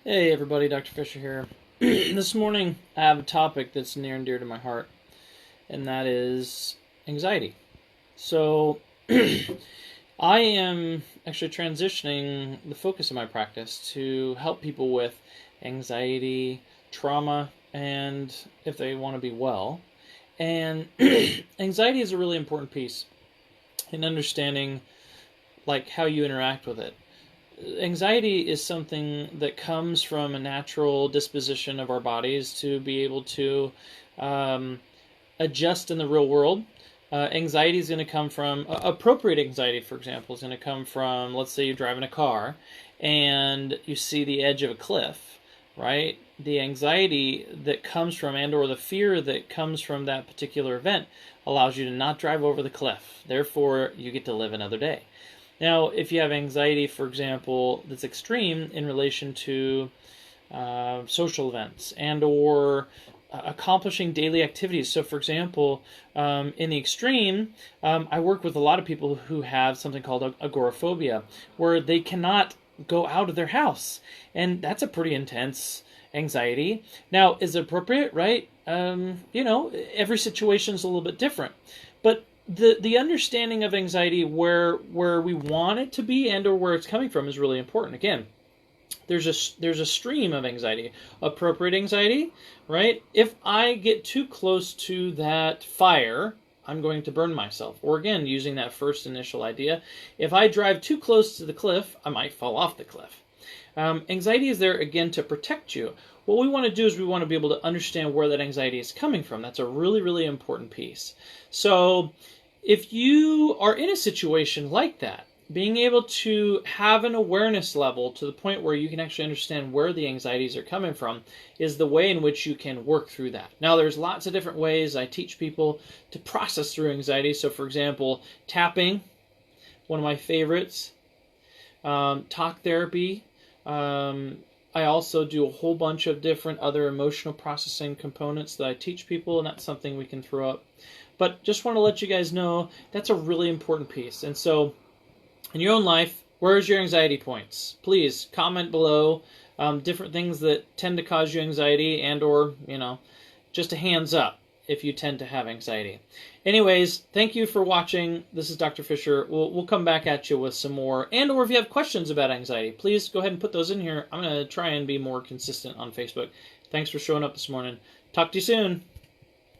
Hey everybody, Dr. Fisher here. This morning I have a topic that's near and dear to my heart, and that is anxiety. So, I am actually transitioning the focus of my practice to help people with anxiety, trauma, and if they want to be well. And anxiety is a really important piece in understanding like how you interact with it. Anxiety is something that comes from a natural disposition of our bodies to be able to um, adjust in the real world. Anxiety is going to come from appropriate anxiety, for example, is going to come from, let's say you're driving a car and you see the edge of a cliff, right? The anxiety that comes from and/or the fear that comes from that particular event allows you to not drive over the cliff. Therefore, you get to live another day. Now, if you have anxiety, for example, that's extreme in relation to social events and or accomplishing daily activities. So, for example, in the extreme, I work with a lot of people who have something called agoraphobia, where they cannot go out of their house. And that's a pretty intense anxiety. Now, is it appropriate, right? Every situation is a little bit different. But the understanding of anxiety where we want it to be and or where it's coming from is really important. Again, there's a stream of anxiety. Appropriate anxiety, right? If I get too close to that fire, I'm going to burn myself. Or again, using that first initial idea, if I drive too close to the cliff, I might fall off the cliff. Anxiety is there, again, to protect you. What we want to do is we want to be able to understand where that anxiety is coming from. That's a really, really important piece. So if you are in a situation like that, being able to have an awareness level to the point where you can actually understand where the anxieties are coming from is the way in which you can work through that. Now, there's lots of different ways I teach people to process through anxiety. So, for example, tapping, one of my favorites, talk therapy. I also do a whole bunch of different other emotional processing components that I teach people, and that's something we can throw up. But just want to let you guys know that's a really important piece. And so, in your own life, where's your anxiety points? Please comment below different things that tend to cause you anxiety and or, just a hands up if you tend to have anxiety. Anyways, thank you for watching. This is Dr. Fisher. We'll come back at you with some more. And or if you have questions about anxiety, please go ahead and put those in here. I'm going to try and be more consistent on Facebook. Thanks for showing up this morning. Talk to you soon.